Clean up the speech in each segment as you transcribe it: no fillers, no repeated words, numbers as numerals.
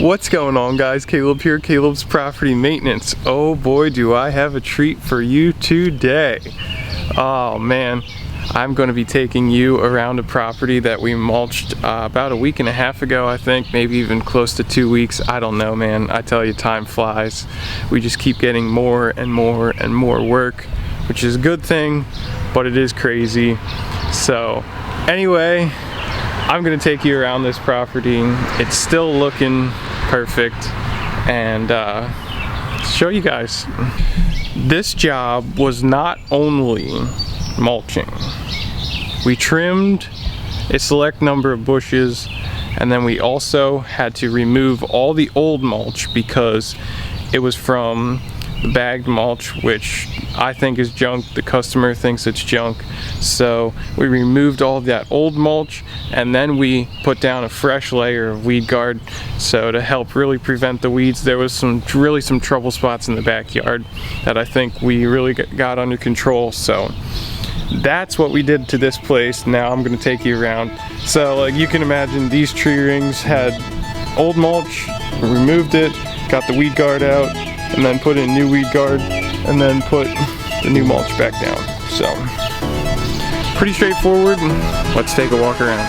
What's going on, guys? Caleb here, Caleb's Property Maintenance. Oh boy, do I have a treat for you today. Oh man, I'm going to be taking you around a property that we mulched about a week and a half ago, I think, maybe even close to 2 weeks. I don't know, man. I tell you, time flies. We just keep getting more and more and more work, which is a good thing, but it is crazy. So anyway, I'm gonna take you around this property. It's still looking perfect, and show you guys. This job was not only mulching. We trimmed a select number of bushes, and then we also had to remove all the old mulch because it was from the bagged mulch, which I think is junk. The customer thinks it's junk. So we removed all of that old mulch, and then we put down a fresh layer of weed guard. So to help really prevent the weeds, there was some trouble spots in the backyard that I think we really got under control. So that's what we did to this place. Now I'm gonna take you around. So like you can imagine, these tree rings had old mulch, removed it, got the weed guard out, and then put in new weed guard, and then put the new mulch back down. So pretty straightforward. Let's take a walk around.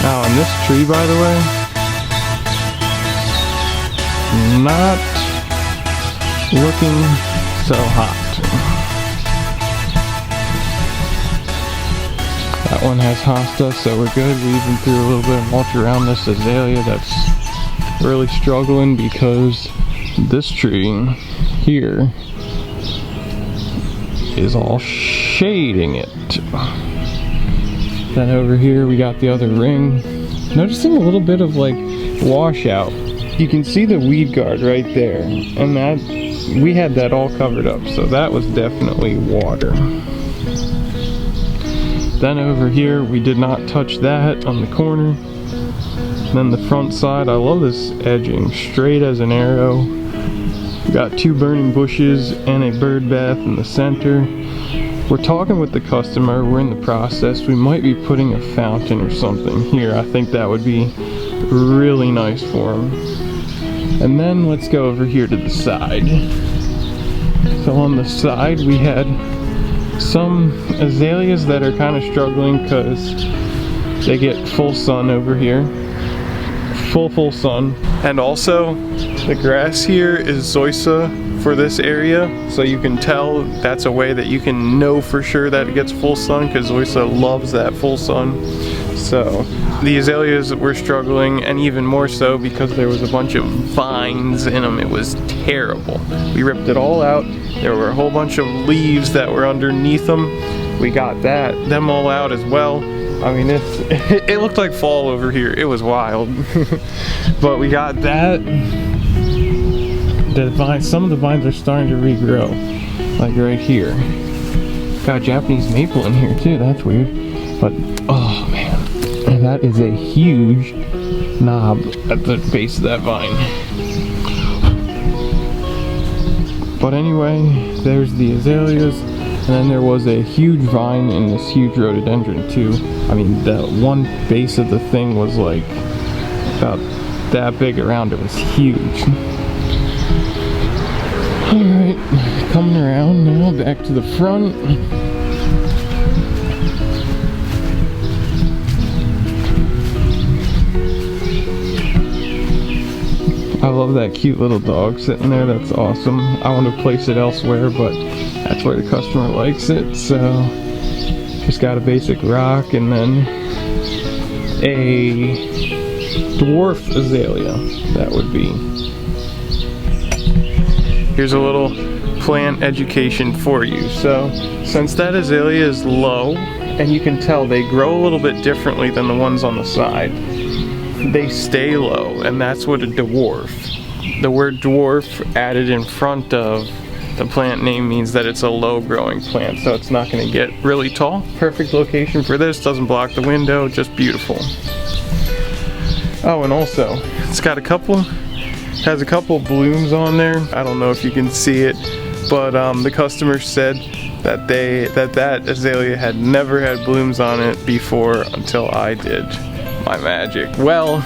Now on this tree, by the way, not looking so hot. That one has hosta, so we're good. We even threw a little bit of mulch around this azalea that's really struggling because this tree here is all shading it. Then over here we got the other ring. Noticing a little bit of like washout. You can see the weed guard right there, and that we had that all covered up, so that was definitely water. Then over here we did not touch that on the corner. Then the front side, I love this edging, straight as an arrow. We got 2 burning bushes and a bird bath in the center. We're talking with the customer, we're in the process. We might be putting a fountain or something here. I think that would be really nice for him. And then let's go over here to the side. So on the side we had some azaleas that are kind of struggling because they get full sun over here. Full sun. And also the grass here is zoysia for this area, so you can tell that's a way that you can know for sure that it gets full sun, because zoysia loves that full sun. So the azaleas were struggling, and even more so because there was a bunch of vines in them. It was terrible. We ripped it all out. There were a whole bunch of leaves that were underneath them. We got them all out as well. I mean, it looked like fall over here. It was wild. But we got that. The vines, some of the vines are starting to regrow, like right here. Got Japanese maple in here too. That's weird. But oh man, and that is a huge knob at the base of that vine. But anyway, there's the azaleas. And then there was a huge vine in this huge rhododendron too. I mean, the one base of the thing was like about that big around. It was huge. Alright, coming around now, back to the front. I love that cute little dog sitting there. That's awesome. I want to place it elsewhere, but that's where the customer likes it. So just got a basic rock, and then a dwarf azalea, that would be. Here's a little plant education for you. So since that azalea is low, and you can tell they grow a little bit differently than the ones on the side, they stay low, and that's what a dwarf. The word dwarf added in front of the plant name means that it's a low growing plant, so it's not going to get really tall. Perfect location for this, doesn't block the window, just beautiful. Oh, and also it's got has a couple blooms on there. I don't know if you can see it, but the customer said that that azalea had never had blooms on it before until I did my magic. Well,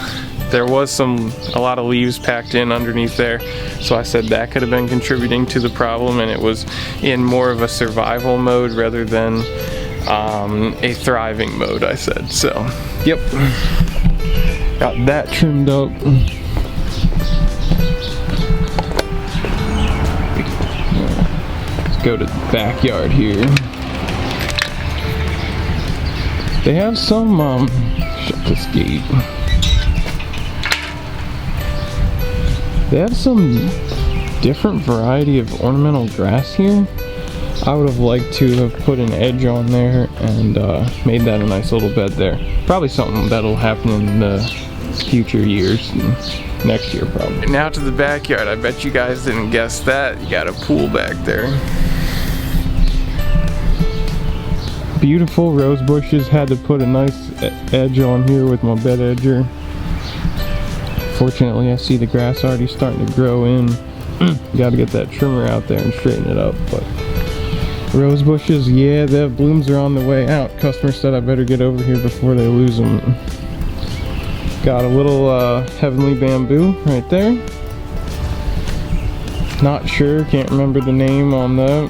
there was a lot of leaves packed in underneath there. So I said that could have been contributing to the problem, and it was in more of a survival mode rather than a thriving mode, I said. So, yep. Got that trimmed up. Let's go to the backyard here. They have some, shut this gate. They have some different variety of ornamental grass here. I would have liked to have put an edge on there and made that a nice little bed there. Probably something that'll happen in the future years, next year probably. Now to the backyard. I bet you guys didn't guess that. You got a pool back there. Beautiful rose bushes. Had to put a nice edge on here with my bed edger. Fortunately, I see the grass already starting to grow in. Got to get that trimmer out there and straighten it up. But rose bushes, yeah, the blooms are on the way out. Customer said I better get over here before they lose them. Got a little heavenly bamboo right there. Not sure, can't remember the name on that.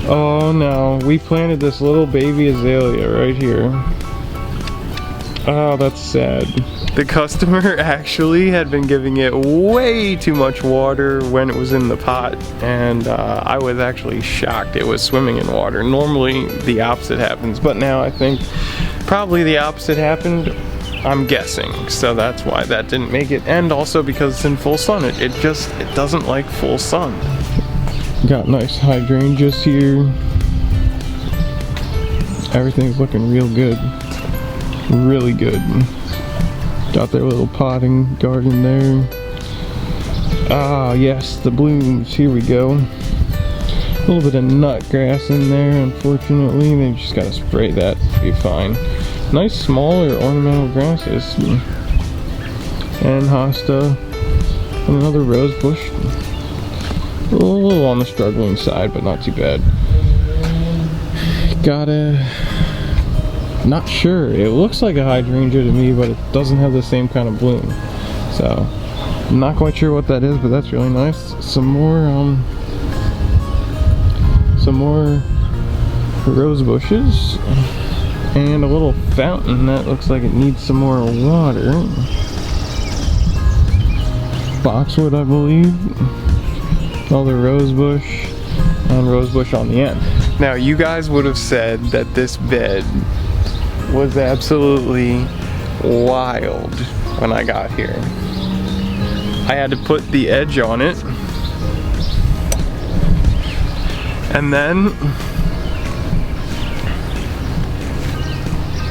Oh no, we planted this little baby azalea right here. Oh, that's sad. The customer actually had been giving it way too much water when it was in the pot, and I was actually shocked it was swimming in water. Normally the opposite happens, but now I think probably the opposite happened, I'm guessing. So that's why that didn't make it, and also because it's in full sun. It doesn't like full sun. Got nice hydrangeas here. Everything's looking real good. Really good. Got their little potting garden there. Ah, yes, the blooms. Here we go. A little bit of nut grass in there, unfortunately. They just gotta spray that to be fine. Nice smaller ornamental grasses. And hosta. And another rose bush. A little on the struggling side, but not too bad. Not sure. It looks like a hydrangea to me, but it doesn't have the same kind of bloom. So, I'm not quite sure what that is, but that's really nice. Some more rose bushes. And a little fountain that looks like it needs some more water. Boxwood, I believe. Another rose bush. And rose bush on the end. Now, you guys would have said that this bed was absolutely wild when I got here. I had to put the edge on it, and then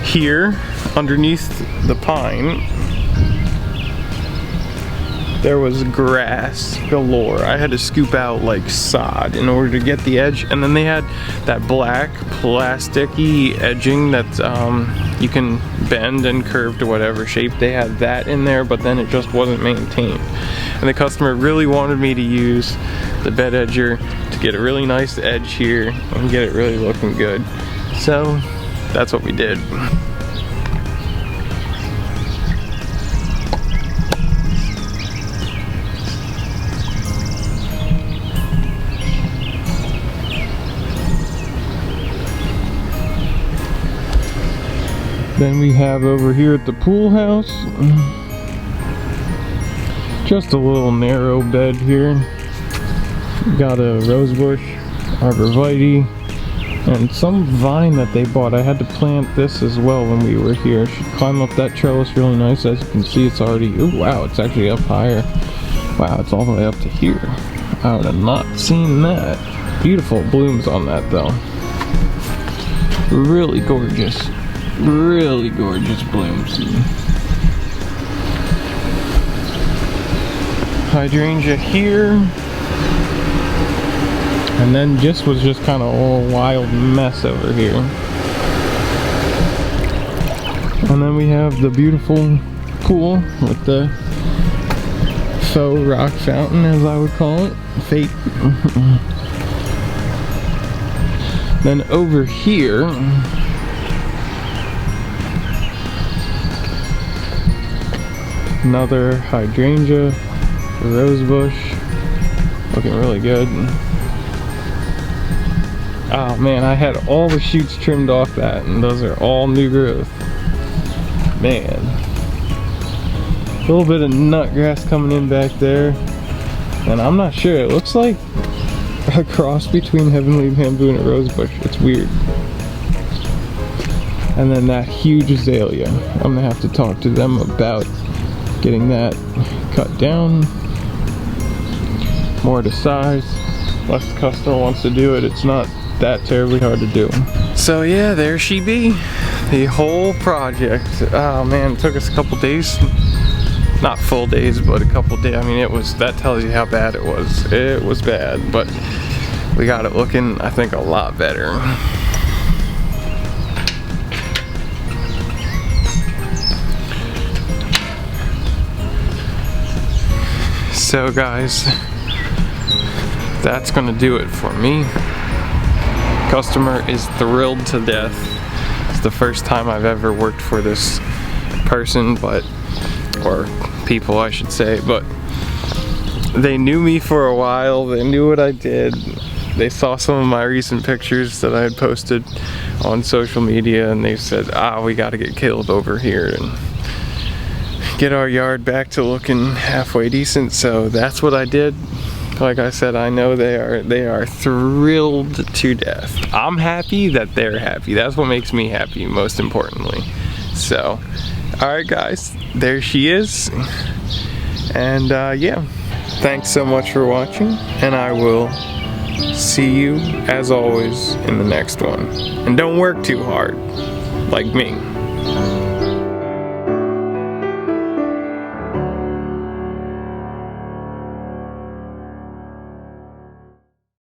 here underneath the pine there was grass galore. I had to scoop out like sod in order to get the edge, and then they had that black plasticky edging that you can bend and curve to whatever shape. They had that in there, but then it just wasn't maintained. And the customer really wanted me to use the bed edger to get a really nice edge here and get it really looking good. So that's what we did. Then we have over here at the pool house, just a little narrow bed here. Got a rose bush, arborvitae, and some vine that they bought. I had to plant this as well when we were here. Should climb up that trellis really nice. As you can see, it's already, oh wow, it's actually up higher. Wow, it's all the way up to here. I would have not seen that. Beautiful blooms on that though. Really gorgeous. Really gorgeous blooms. Hydrangea here. And then was just kind of a wild mess over here. And then we have the beautiful pool with the faux rock fountain, as I would call it. Fake. Then over here Another hydrangea, a rose bush, looking really good. Oh man, I had all the shoots trimmed off that, and those are all new growth. Man. A little bit of nut grass coming in back there. And I'm not sure, it looks like a cross between heavenly bamboo and a rose bush. It's weird. And then that huge azalea. I'm gonna have to talk to them about getting that cut down more to size. Unless the customer wants to do it, it's not that terribly hard to do. So yeah, there she be. The whole project. Oh man, it took us a couple days. Not full days, but a couple days. I mean, it was, that tells you how bad it was. It was bad, but we got it looking, I think, a lot better. So guys, that's gonna do it for me. Customer is thrilled to death. It's the first time I've ever worked for this person, or people I should say, but they knew me for a while. They knew what I did. They saw some of my recent pictures that I had posted on social media, and they said, we gotta get Caleb over here and get our yard back to looking halfway decent. So that's what I did. Like I said, I know they are thrilled to death. I'm happy that they're happy. That's what makes me happy, most importantly. So, alright guys, there she is. And yeah, thanks so much for watching, and I will see you, as always, in the next one. And don't work too hard, like me.